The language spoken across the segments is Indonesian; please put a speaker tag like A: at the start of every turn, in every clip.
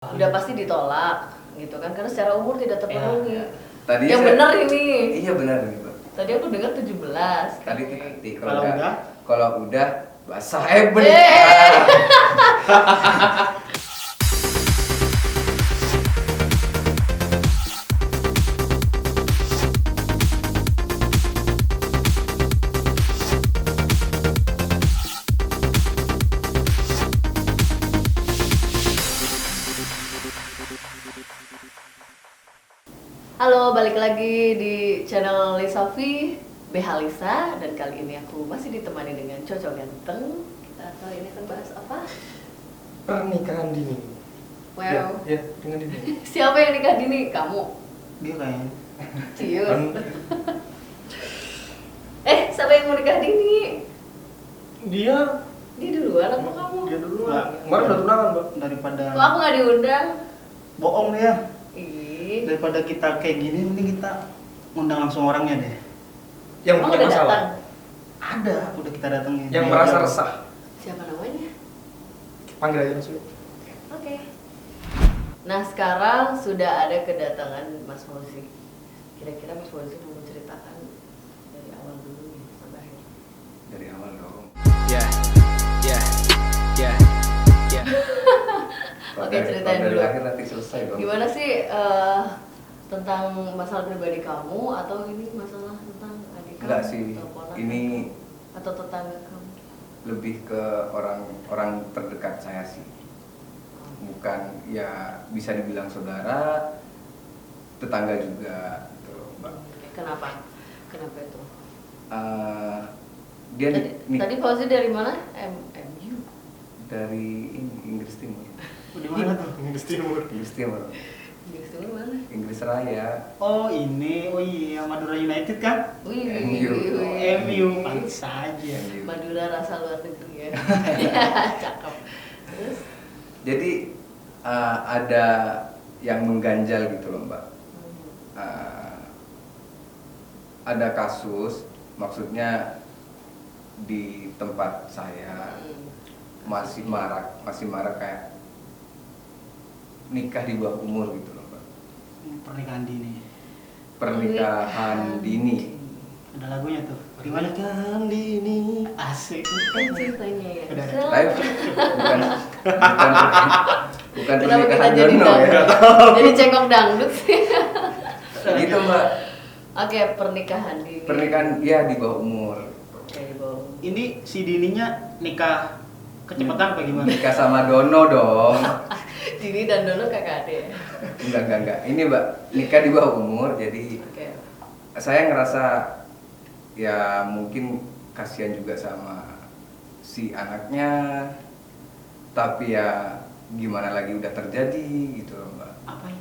A: udah pasti ditolak gitu kan, karena secara umur tidak terpenuhi.
B: Ya. Tadi
A: yang benar ini.
B: Iya benar ini, Pak.
A: Tadi aku dengar 17.
B: Tadi nanti
C: Kalau
B: udah basah bener.
A: Halo, balik lagi di channel Lisafi BH Lisa, dan kali ini aku masih ditemani dengan Coco Ganteng. Kita kali ini akan bahas apa?
C: Pernikahan dini.
A: Wow.
C: Ya, dengan dini.
A: Siapa yang nikah dini? Kamu?
C: Dia kayaknya.
A: Cius. Siapa yang mau nikah dini?
C: Dia
A: Duluan atau kamu?
C: Dia dulu. Kemarin udah tunangan, Mbak. Daripada
A: Kok aku nggak diundang?
C: bohong dia.
A: Ih.
C: Daripada kita kayak gini, mending kita undang langsung orangnya deh.
D: Yang
A: Kamu
D: punya
A: udah
D: masalah,
A: datang?
C: Ada, udah kita datengin.
D: yang
C: Dia
D: merasa
C: udah-
D: resah,
A: Siapa namanya?
D: panggil aja langsung.
A: Oke. Nah, sekarang sudah ada kedatangan Mas Fauzi. Kira-kira Mas Fauzi mau menceritakan dari awal dulu nih sampai akhir.
B: Dari awal dong.
D: Ya.
A: Oke, ceritain
B: dari
A: dulu.
B: akhir nanti selesai dong.
A: Gimana sih tentang masalah pribadi kamu, atau ini masalah tentang adik kamu?
B: Enggak sih,
A: atau ponakan
B: ini
A: kamu, atau tetangga kamu?
B: lebih ke orang terdekat saya sih. Bukan, ya bisa dibilang saudara, tetangga juga gitu loh, Mbak.
A: Kenapa? Kenapa itu?
B: Dia
A: Tadi Fauzi dari mana? MU.
B: dari ini, Inggris Timur.
C: Di mana tuh?
B: Inggris Timur.
A: Inggris itu mana?
B: Inggris Raya.
C: Oh, ini. Oh iya, Madura United kan?
A: Wih,
B: MU.
C: MU, pantas saja.
A: Madura rasa luar negeri ya. Cakep. Terus?
B: Jadi ada yang mengganjal gitu loh, Mbak. Ada kasus, maksudnya di tempat saya masih marak kayak nikah di bawah umur gitu loh, Mbak.
C: Pernikahan dini.
B: Pernikahan dini.
C: Ada lagunya tuh. Pernikahan dini. Asik.
A: Kan ceritanya ya.
C: Udah.
B: Live bukan
A: Kenapa kita
B: pernikahan
A: jadi
B: dono ya.
A: dangdut? Jadi cengkok dangdut sih.
B: Gitu, Mbak.
A: Oke, pernikahan dini.
B: Pernikahan ya di bawah umur.
A: Oke, di bawah.
C: Ini si dininya nikah kecepatan apa gimana?
B: Nikah sama Dono dong.
A: Dini dan Dono kakak adik.
B: Enggak. Ini, Mbak, nikah di bawah umur, jadi
A: Oke.
B: saya ngerasa ya mungkin kasihan juga sama si anaknya, tapi ya gimana lagi udah terjadi gitu loh, Mbak.
C: Apa ya?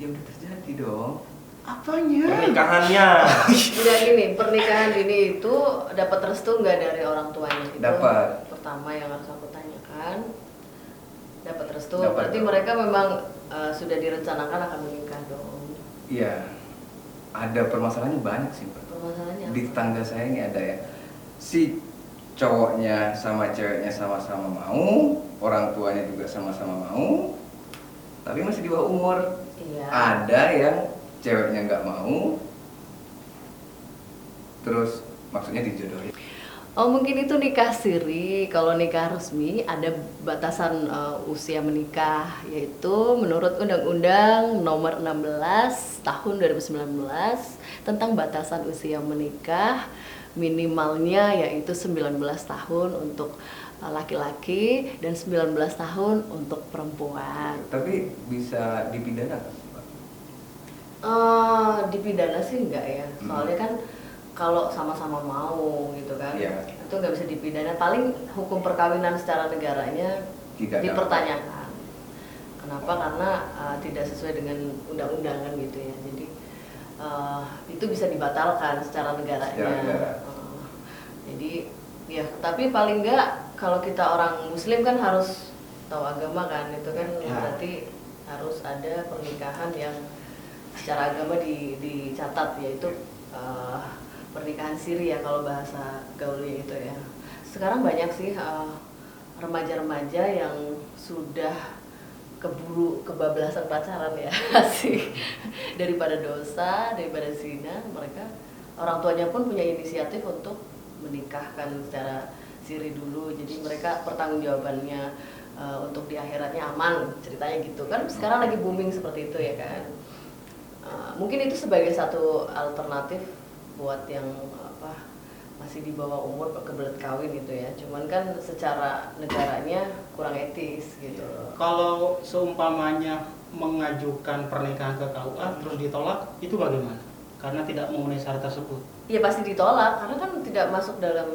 B: Ya udah terjadi dong.
C: Apanya?
D: Pernikahannya.
A: Udah gini, pernikahan dini itu dapat restu nggak dari orang tuanya? Itu
B: Dapat.
A: pertama yang harus aku tanyakan. Dapat restu,
B: Dapat,
A: berarti
B: dong.
A: mereka memang sudah direncanakan akan menikah dong.
B: Iya. Ada permasalahannya banyak sih, Mbak.
A: Permasalahannya
B: Di
A: apa?
B: tetangga saya ini ada ya, si cowoknya sama ceweknya sama-sama mau, orang tuanya juga sama-sama mau, tapi masih di bawah umur.
A: Iya.
B: Ada yang ceweknya nggak mau, terus maksudnya dijodohin.
A: Oh, mungkin itu nikah siri. Kalau nikah resmi ada batasan usia menikah, yaitu menurut Undang-Undang Nomor 16 Tahun 2019 tentang batasan usia menikah, minimalnya yaitu 19 tahun untuk laki-laki dan 19 tahun untuk perempuan.
B: Tapi bisa dipidana kan, Mbak?
A: Dipidana sih enggak ya, soalnya kan kalau sama-sama mau gitu kan,
B: Iya.
A: itu nggak bisa dipidana. Paling hukum perkawinan secara negaranya
B: Tidak
A: dipertanyakan. Kenapa? Karena tidak sesuai dengan undang-undangan gitu ya. Jadi itu bisa dibatalkan secara negaranya.
B: Secara negara.
A: Jadi ya, tapi paling nggak kalau kita orang Muslim kan harus tahu agama kan, itu kan
C: Ya.
A: berarti harus ada pernikahan yang secara agama dicatat, yaitu pernikahan siri ya kalau bahasa gaulnya itu ya. Sekarang banyak sih remaja-remaja yang sudah keburu kebablasan pacaran ya sih. Daripada dosa, daripada zina, mereka orang tuanya pun punya inisiatif untuk menikahkan secara siri dulu. Jadi mereka pertanggungjawabannya untuk di akhiratnya aman, ceritanya gitu kan. Sekarang lagi booming seperti itu ya kan. Mungkin itu sebagai satu alternatif buat yang masih di bawah umur kebelet kawin gitu ya. Cuman kan secara negaranya kurang etis gitu.
C: Kalau seumpamanya mengajukan pernikahan ke KUA terus ditolak, itu bagaimana? Karena tidak memenuhi syarat tersebut.
A: Iya pasti ditolak karena kan tidak masuk dalam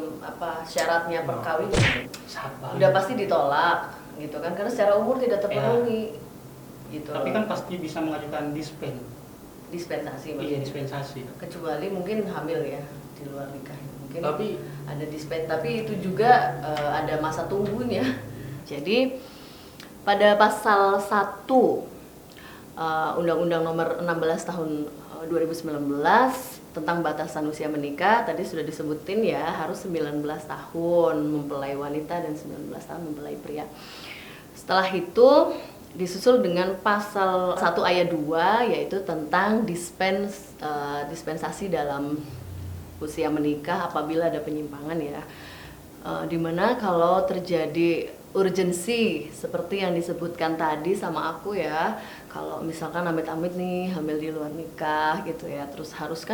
A: syaratnya perkawinan. Udah pasti ditolak gitu kan, karena secara umur tidak terpenuhi gitu.
C: Tapi kan pasti bisa mengajukan
A: dispensasi maksudnya.
C: Iya, dispensasi.
A: Kecuali mungkin hamil ya di luar nikah. Mungkin
D: Tapi
A: ada tapi itu juga ada masa tunggunya. Jadi pada pasal 1 Undang-Undang Nomor 16 Tahun 2019 tentang batasan usia menikah, tadi sudah disebutin ya, harus 19 tahun mempelai wanita dan 19 tahun mempelai pria. Setelah itu disusul dengan pasal 1 ayat 2 yaitu tentang dispensasi dalam usia menikah apabila ada penyimpangan ya. Dimana kalau terjadi urgensi seperti yang disebutkan tadi sama aku ya, kalau misalkan amit-amit nih hamil di luar nikah gitu ya, terus harus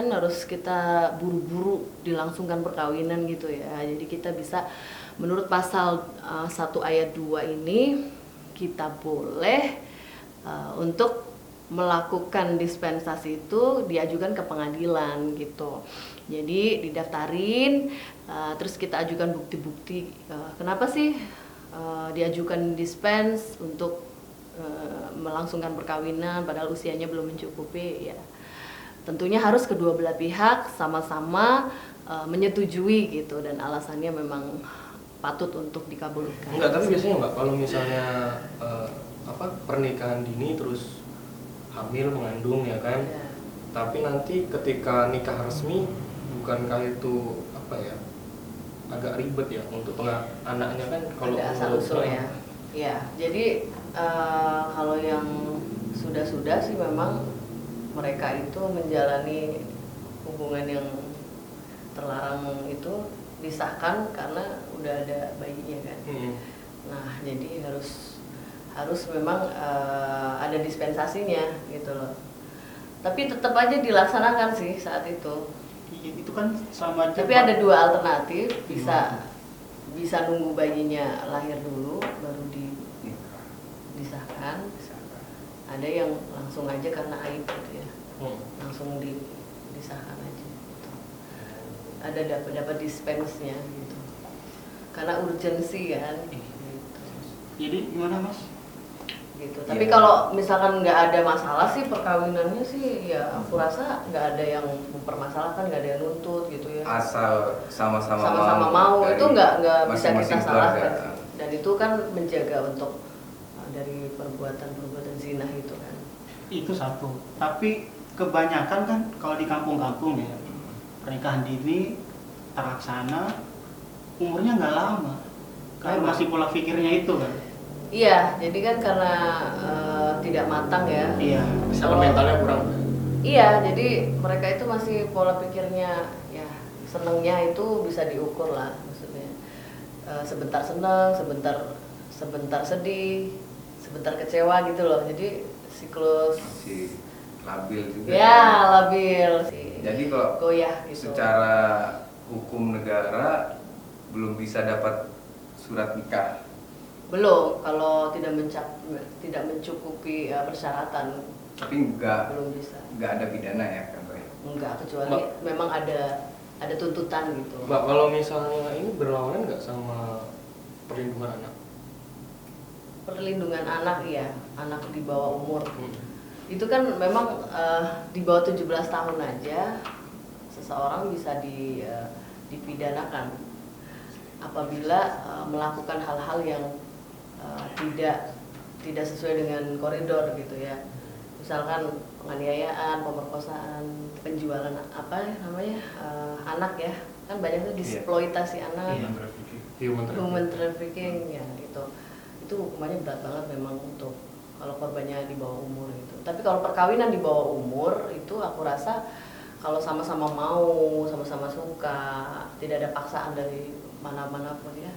A: kita buru-buru dilangsungkan perkawinan gitu ya. Jadi kita bisa menurut pasal 1 ayat 2 ini kita boleh untuk melakukan dispensasi itu diajukan ke pengadilan gitu. Jadi didaftarin, terus kita ajukan bukti-bukti kenapa sih diajukan dispens untuk melangsungkan perkawinan padahal usianya belum mencukupi ya. Tentunya harus kedua belah pihak sama-sama menyetujui gitu dan alasannya memang patut untuk dikabulkan.
D: enggak, tapi biasanya enggak kalau misalnya pernikahan dini terus hamil mengandung ya kan.
A: Ya.
D: Tapi nanti ketika nikah resmi bukankah itu agak ribet ya untuk anaknya kan kalau
A: ada asal usul ya. Ya, jadi kalau yang sudah sih memang mereka itu menjalani hubungan yang terlarang itu disahkan karena udah ada bayinya kan. Nah, jadi harus memang ada dispensasinya gitu loh. Tapi tetap aja dilaksanakan sih saat itu.
C: Itu kan sama aja.
A: Tapi ada dua alternatif, bisa nunggu bayinya lahir dulu baru disahkan. Ada yang langsung aja karena aib gitu ya. Langsung disahkan aja gitu. Ada dapat dispensnya gitu. Karena urgensi kan gitu.
C: Jadi gimana Mas?
A: Gitu. Tapi kalau misalkan nggak ada masalah sih perkawinannya sih ya aku rasa nggak ada yang mempermasalahkan, nggak ada yang nuntut gitu ya.
B: Asal sama-sama
A: mau itu nggak bisa
B: masing-masing
A: kita salahkan.
B: keluarga.
A: Dan itu kan menjaga untuk dari perbuatan zina itu kan.
C: Itu satu. Tapi kebanyakan kan kalau di kampung-kampung ya pernikahan dini terlaksana umurnya nggak lama. Karena masih pola pikirnya itu kan.
A: Iya, jadi kan karena tidak matang ya.
C: Iya.
D: Misalnya mentalnya kurang.
A: Iya, jadi mereka itu masih pola pikirnya ya senengnya itu bisa diukur lah maksudnya. Sebentar seneng, sebentar sedih, sebentar kecewa gitu loh. Jadi siklus
B: Si labil juga.
A: ya labil.
B: Jadi kalau
A: goyah gitu.
B: secara hukum negara belum bisa dapat surat nikah.
A: Belum, kalau tidak mencukupi persyaratan.
B: Tapi
A: Belum bisa.
B: nggak ada pidana ya contohnya.
A: Enggak, kecuali memang ada tuntutan gitu.
D: Mbak, kalau misalnya ini berlawanan nggak sama perlindungan anak?
A: Perlindungan anak ya, anak di bawah umur. Itu kan memang di bawah 17 tahun aja seseorang bisa dipidanakan apabila melakukan hal-hal yang tidak sesuai dengan koridor gitu ya. Misalkan penganiayaan, pemerkosaan, penjualan anak ya. Kan banyak tuh dieksploitasi anak.
D: Human
A: Human trafficking ya gitu. Itu hukumannya berat banget memang untuk kalau korbannya di bawah umur gitu. Tapi kalau perkawinan di bawah umur itu aku rasa kalau sama-sama mau, sama-sama suka, tidak ada paksaan dari mana-mana pun ya,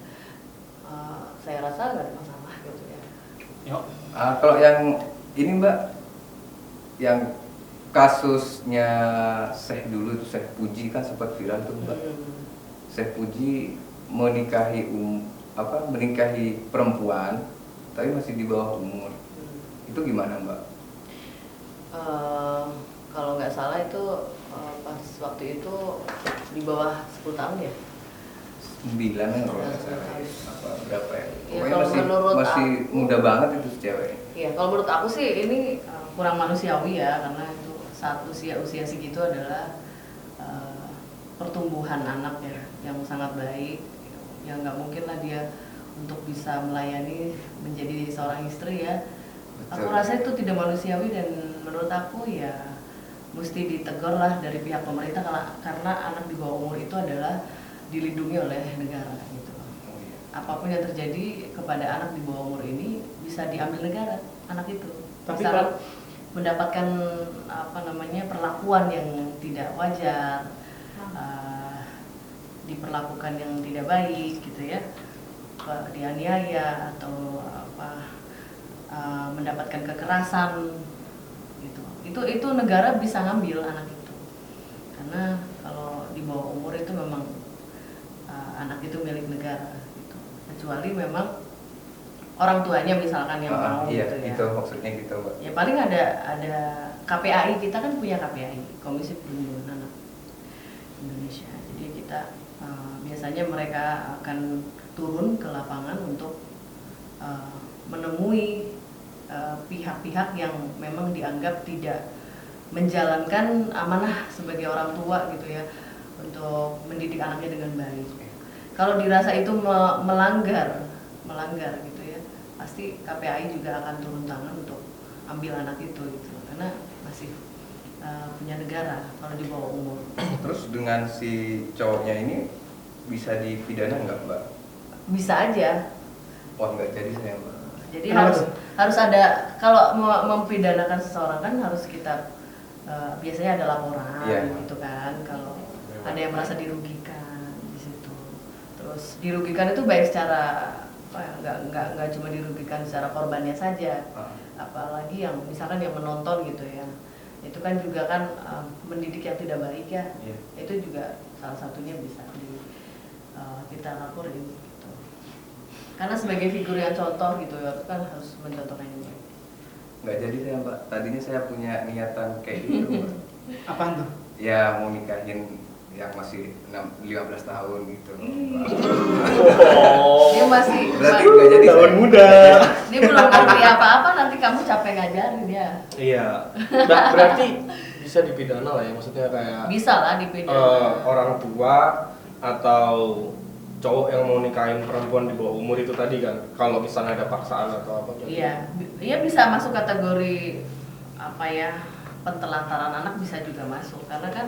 A: saya rasa nggak ada masalah gitu ya.
C: Yuk.
B: Kalau yang ini Mbak, yang kasusnya Syekh dulu itu Syekh Puji kan sempat viral tuh Mbak. Syekh Puji menikahi perempuan tapi masih di bawah umur. Itu gimana Mbak?
A: Kalau nggak salah itu pas waktu itu di bawah 10 tahun ya.
B: 9 kan kalau nggak salah. Apa berapa ya?
A: Ya,
B: Pokoknya
A: kalau
B: masih
A: menurut
B: muda banget itu si cewek.
A: Iya, kalau menurut aku sih ini kurang manusiawi ya, karena itu saat usia segitu adalah pertumbuhan anak ya yang sangat baik, yang nggak mungkin lah dia untuk bisa melayani menjadi seorang istri ya. Aku
B: Betul.
A: rasa itu tidak manusiawi dan menurut aku ya mesti ditegur lah dari pihak pemerintah karena anak di bawah umur itu adalah dilindungi oleh negara gitu.
B: Oh, iya.
A: Apapun yang terjadi kepada anak di bawah umur ini bisa diambil negara anak itu.
C: Tapi
A: Misalnya mendapatkan perlakuan yang tidak wajar, diperlakukan yang tidak baik gitu ya, dianiaya atau mendapatkan kekerasan gitu. Itu negara bisa ngambil anak itu. Karena kalau di bawah umur itu memang anak itu milik negara gitu. Kecuali memang orang tuanya misalkan yang mau
B: Iya,
A: gitu ya.
B: itu maksudnya gitu Mbak.
A: Ya paling ada KPAI, kita kan punya KPAI, Komisi Perlindungan Anak Indonesia. Jadi kita biasanya mereka akan turun ke lapangan untuk menemui pihak-pihak yang memang dianggap tidak menjalankan amanah sebagai orang tua gitu ya, untuk mendidik anaknya dengan baik. Kalau dirasa itu melanggar gitu ya, pasti KPAI juga akan turun tangan untuk ambil anak itu gitu, karena masih punya negara kalau di bawah umur.
B: Terus dengan si cowoknya ini bisa dipidana nggak Mbak?
A: Bisa aja.
B: Wah nggak jadi saya Mbak.
A: Jadi
C: Kenapa
A: harus ada, kalau mau mempidanakan seseorang kan harus kita biasanya ada laporan
B: Iya.
A: gitu kan, kalau ada yang merasa dirugikan di situ. Terus dirugikan itu baik secara nggak cuma dirugikan secara korbannya saja, apalagi yang misalkan yang menonton gitu ya, itu kan juga kan mendidik yang tidak baik ya.
B: Iya.
A: Itu juga salah satunya bisa kita laporin gitu. Karena sebagai figur yang contoh gitu ya, kan harus mencontohkan yang baik.
B: Nggak jadi saya Mbak. Tadinya saya punya niatan kayak gitu Mbak.
C: Apaan tuh?
B: Ya mau nikahin yang masih 15 tahun gitu.
A: Dia masih
B: Berarti nggak jadi
C: Tahun
B: saya.
C: muda.
A: dia belum ngerti apa-apa, nanti kamu capek ngajarin dia.
D: Iya. Berarti bisa dipidana lah ya, maksudnya kayak
A: Bisa lah dipidana.
D: orang tua atau cowok yang mau nikahin perempuan di bawah umur itu tadi kan, kalau misalnya ada paksaan atau apa gitu.
A: Iya, dia bisa masuk kategori pentelantaran anak, bisa juga masuk karena kan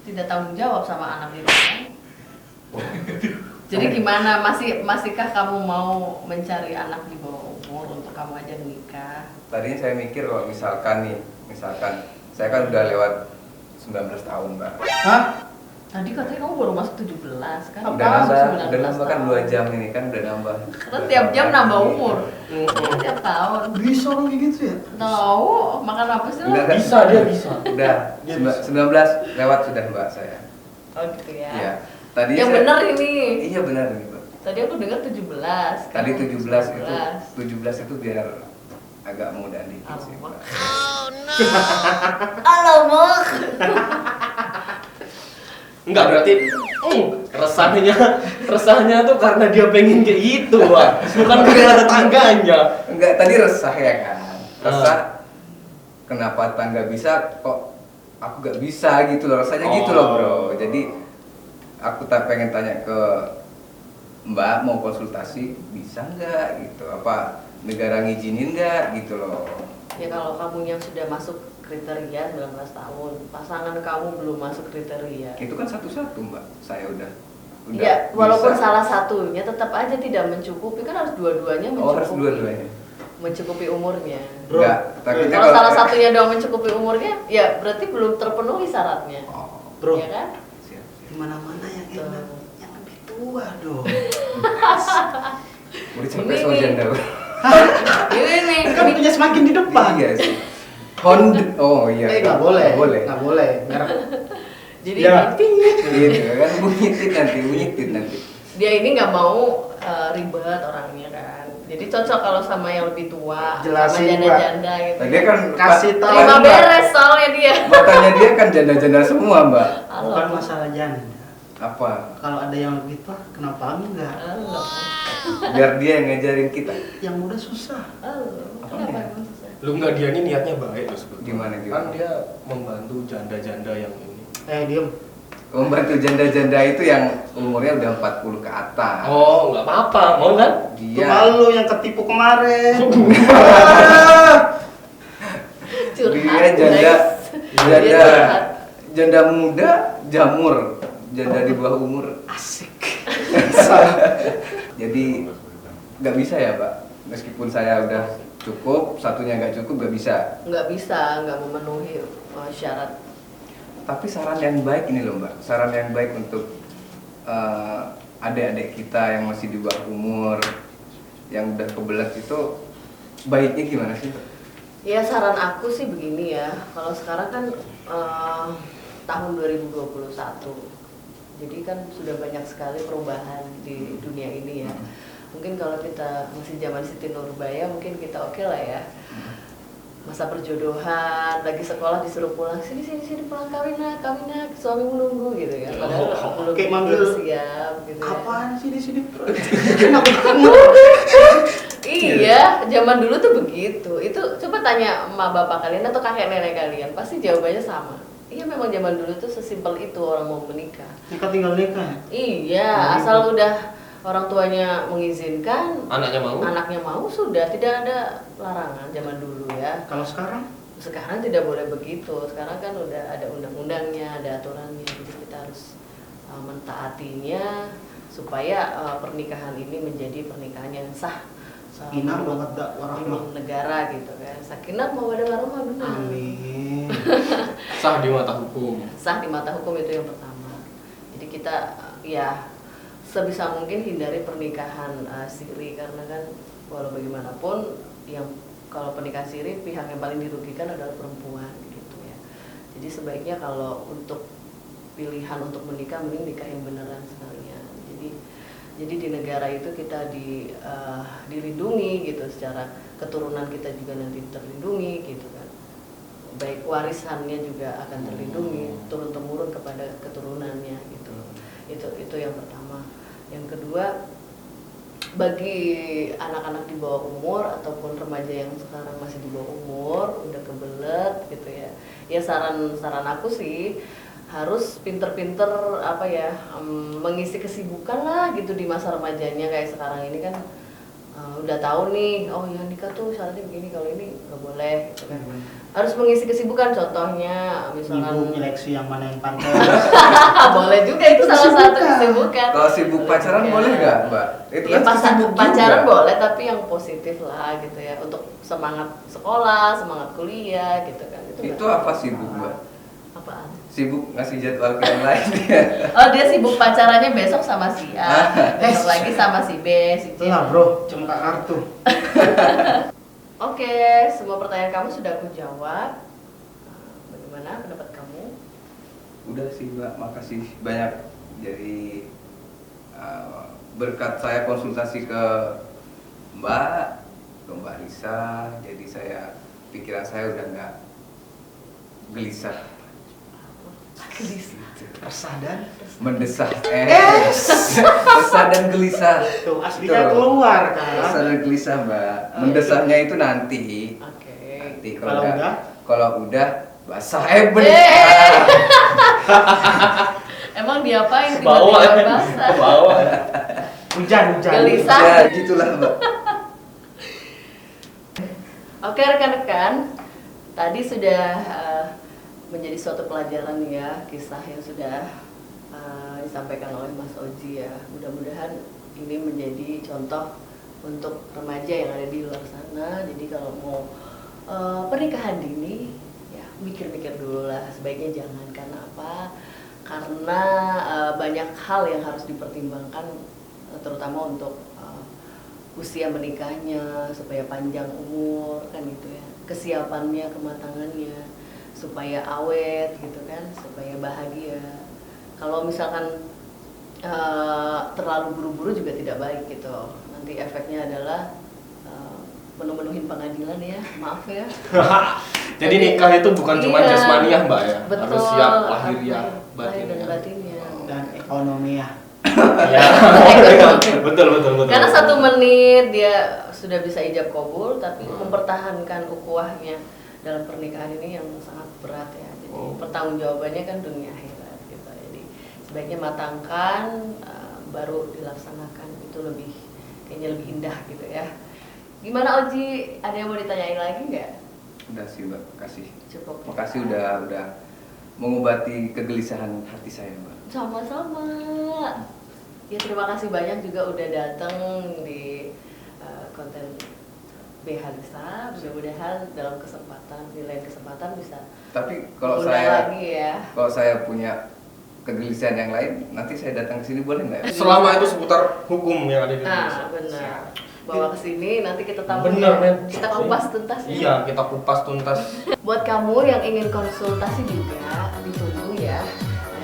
A: tidak tanggung jawab sama anak itu kan. Jadi gimana, masihkah kamu mau mencari anak di bawah umur untuk kamu aja nikah?
B: Tadinya saya mikir kalau misalkan saya kan udah lewat 19 tahun Mbak.
C: Hah?
A: Tadi katanya kamu baru masuk 17 kan?
B: Udah nambah kan 2 jam ini kan udah nambah.
A: Karena tiap jam nambah umur.
D: Mm-mm.
A: Tiap tahun.
C: Bisa orang kayak gitu ya?
A: Tahu makan apa sih lo?
B: Enggak.
D: Bisa, dia bisa.
B: Udah
D: Dia
B: 19 lewat sudah Mbak saya.
A: Oh gitu ya.
B: Iya. Tadi
A: Yang benar ini.
B: Iya benar ini Mbak.
A: Tadi aku dengar 17.
B: Tadi
A: kamu
B: 17 itu biar agak mudah dikit sih Mbak.
A: Alamak.
D: Enggak, berarti resahnya tuh karena dia pengen kayak gitu, Pak. Bukan karena tetangganya.
B: Enggak, tadi resah ya kan. Resah kenapa tangga bisa kok aku gak bisa gitu loh, rasanya gitu loh bro. Jadi aku pengen tanya ke Mbak, mau konsultasi bisa nggak gitu, apa negara ngizinin nggak gitu loh.
A: Ya kalau kamu yang sudah masuk kriteria 19 tahun, pasangan kamu belum masuk kriteria.
B: Itu kan satu-satu Mbak, saya udah
A: Ya, walaupun
B: bisa.
A: salah satunya tetap aja tidak mencukupi, kan harus dua-duanya mencukupi.
B: Oh harus dua-duanya.
A: mencukupi umurnya.
C: Bro,
B: Enggak, takutnya
A: Kalau salah satunya doang mencukupi umurnya, ya berarti belum terpenuhi syaratnya.
B: Oh,
C: Bro,
A: Ya kan?
B: siap.
C: di mana-mana yang
A: Tuh.
C: enak, yang lebih tua dong.
B: Udah sampai
A: Ini
B: soal
A: nih.
B: janda.
A: Ini nih,
C: Kan punya semakin di depan.
B: Iya sih. Honda. Oh iya.
C: Nggak boleh.
B: Nggak boleh.
C: Nggak boleh. Merek.
A: jadi
C: Ya.
B: Gitu kan bunyi tit nanti.
A: dia ini nggak mau ribet orangnya kan. Jadi cocok kalau sama yang lebih tua,
C: Jelasin,
A: sama janda-janda gitu.
B: Nah, dia kan
C: Kasih tahu.
A: Terima
B: Mbak,
A: beres soalnya dia.
B: matanya dia kan janda-janda semua, Mbak.
A: Halo.
C: Bukan masalah janda.
B: Apa?
C: Kalau ada yang lebih tua, kenapa enggak?
A: Halo.
B: Biar dia yang ngajarin kita.
C: Yang muda susah.
A: Halo.
B: Apa
A: Kenapa
B: ya?
A: emang susah?
D: Lu nggak, dia ini niatnya baik loh sebetulnya.
B: Gimana?
D: Kan dia membantu janda-janda yang ini.
C: Diem.
B: Membantu janda-janda itu yang umurnya udah 40 ke atas.
D: Oh, nggak apa-apa, mau kan?
C: Itu
B: Dia
C: malu yang ketipu kemarin.
B: dia janda
A: guys.
B: janda
A: Dia curhat.
B: janda muda jamur, janda di bawah umur asik. Jadi nggak bisa ya, Pak. Meskipun saya udah cukup, satunya nggak cukup, nggak bisa.
A: Nggak bisa, nggak memenuhi syarat.
B: Tapi saran yang baik ini loh, Mbak. Saran yang baik untuk adik-adik kita yang masih di bawah umur, yang udah kebelet itu baiknya gimana sih, Mbak?
A: Ya saran aku sih begini ya, kalau sekarang kan tahun 2021, jadi kan sudah banyak sekali perubahan di dunia ini ya. Mungkin kalau kita masih zaman Siti Nurbaya mungkin kita oke lah ya. Masa perjodohan, lagi sekolah disuruh pulang, sini pulang kawin nak, suami menunggu gitu ya. Padahal belum
C: Kayak manggil,
A: siap gitu ya.
C: apaan sih di sini?
A: Iya, zaman dulu tuh begitu. Itu coba tanya emak bapak kalian atau kakek nenek kalian, pasti jawabannya sama. Iya, memang zaman dulu tuh sesimpel itu orang mau menikah.
C: Nikah tinggal nikah.
A: Iya, asal udah orang tuanya mengizinkan,
D: Anaknya mau?
A: anaknya mau, sudah tidak ada larangan zaman dulu ya.
C: Kalau sekarang?
A: Sekarang tidak boleh begitu. Sekarang kan udah ada undang-undangnya, ada aturannya. Jadi kita harus mentaatinya supaya pernikahan ini menjadi pernikahan yang sah.
C: Sakinah mawaddah warahmah.
A: Di negara gitu kan. Sakinah mawaddah warahmah benar.
C: Amin.
D: Sah di mata hukum.
A: Sah di mata hukum itu yang pertama. Jadi kita ya sebisa mungkin hindari pernikahan siri, karena kan walau bagaimanapun yang kalau pernikahan siri pihak yang paling dirugikan adalah perempuan gitu ya. Jadi sebaiknya kalau untuk pilihan untuk menikah mending nikah yang beneran sekalian. Jadi di negara itu kita dilindungi gitu, secara keturunan kita juga nanti terlindungi gitu kan. Baik warisannya juga akan terlindungi turun temurun kepada keturunannya gitu. Itu yang pertama. Yang kedua, bagi anak-anak di bawah umur ataupun remaja yang sekarang masih di bawah umur udah kebelet gitu ya. Ya saran aku sih harus pinter-pinter apa ya, mengisi kesibukan lah gitu di masa remajanya. Kayak sekarang ini kan udah tahu nih, oh ya nikah tuh syaratnya begini, kalau ini nggak boleh gitu kan. Harus mengisi kesibukan, contohnya misalkan
C: Ibu nyeleksi yang mana yang pantas.
A: boleh juga, itu salah satu kesibukan.
B: Kalau sibuk pacaran
A: juga.
B: boleh nggak, Mbak? Itu
A: Ya
B: kan sibuk
A: pacaran
B: juga.
A: boleh, tapi yang positif lah gitu ya, untuk semangat sekolah, semangat kuliah gitu kan.
B: Itu
A: nggak-
B: apa sibuk, Mbak?
A: Apaan?
B: Sibuk ngasih jadwal ke yang lain.
A: Oh, dia sibuk pacarannya besok sama si A, besok lagi sama si B, si C.
C: Itulah bro, cuma kartu.
A: Oke, semua pertanyaan kamu sudah aku jawab. Bagaimana pendapat kamu?
B: Udah sih, Mbak, makasih banyak. Jadi berkat saya konsultasi ke Mbak Lisa, jadi pikiran saya udah nggak gelisah.
A: Gelisah.
C: Resah dan
B: Mendesah, resah dan gelisah.
C: tuh aslinya
B: Tuh.
C: keluar
B: Resah
C: kan.
B: dan gelisah, Mbak. Mendesahnya itu nanti.
A: Oke.
B: Nanti
C: Kalau udah?
B: kalau udah basah,
A: Emang diapain
D: Bawa
A: tiba-tiba
D: ya.
A: basah?
D: Bawa ya.
C: Hujan.
A: Gelisah.
B: Ya, gitulah, Mbak.
A: Oke rekan-rekan, tadi sudah menjadi suatu pelajaran ya, kisah yang sudah disampaikan oleh Mas Oji ya. Mudah-mudahan ini menjadi contoh untuk remaja yang ada di luar sana. Jadi kalau mau pernikahan dini, ya mikir-mikir dulu lah, sebaiknya jangan. Karena apa? Karena banyak hal yang harus dipertimbangkan, terutama untuk usia menikahnya, supaya panjang umur kan gitu ya, kesiapannya, kematangannya, supaya awet gitu kan, supaya bahagia. Kalau misalkan terlalu buru-buru juga tidak baik gitu. Nanti efeknya adalah menuhin pengadilan ya, maaf ya.
D: Jadi nikah itu bukan cuma
A: Iya,
D: jasmaniah mbak ya,
A: betul,
D: harus siap lahiriah,
A: lahir dan
D: batinnya.
A: batinnya.
C: Dan ekonomi ya.
D: Ya, betul.
A: Karena 1 menit dia sudah bisa ijab kabul, tapi mempertahankan ukhuwahnya dalam pernikahan ini yang sangat berat ya. Jadi pertanggungjawabannya kan dunia akhirat gitu. Jadi sebaiknya matangkan, baru dilaksanakan, itu kayaknya lebih indah gitu ya. Gimana Oji? Ada yang mau ditanyain lagi nggak?
B: Udah sih Mbak, makasih.
A: Cukup.
B: Makasih udah mengobati kegelisahan hati saya Mbak.
A: Sama-sama. Ya terima kasih banyak juga udah datang di konten BH Lisa. Mudah-mudahan dalam di lain kesempatan bisa.
B: Tapi kalau
A: undang lagi ya.
B: kalau saya punya kegelisahan yang lain, nanti saya datang ke sini boleh nggak? Ya?
D: Selama itu seputar hukum yang ada di Indonesia.
A: Benar. Bawa ke sini nanti kita tahu.
D: Bener men.
A: Kita kupas tuntas ya.
D: Iya, kita kupas tuntas.
A: Buat kamu yang ingin konsultasi juga ditunggu ya.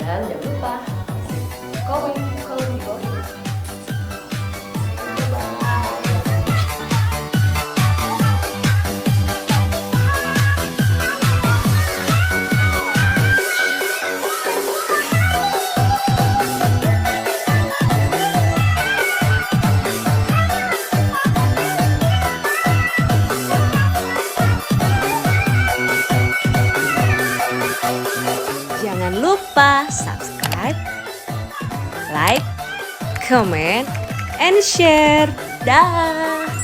A: Dan jangan lupa komen kalau di bawah.
E: Jangan lupa subscribe, like, comment, and share. Dah.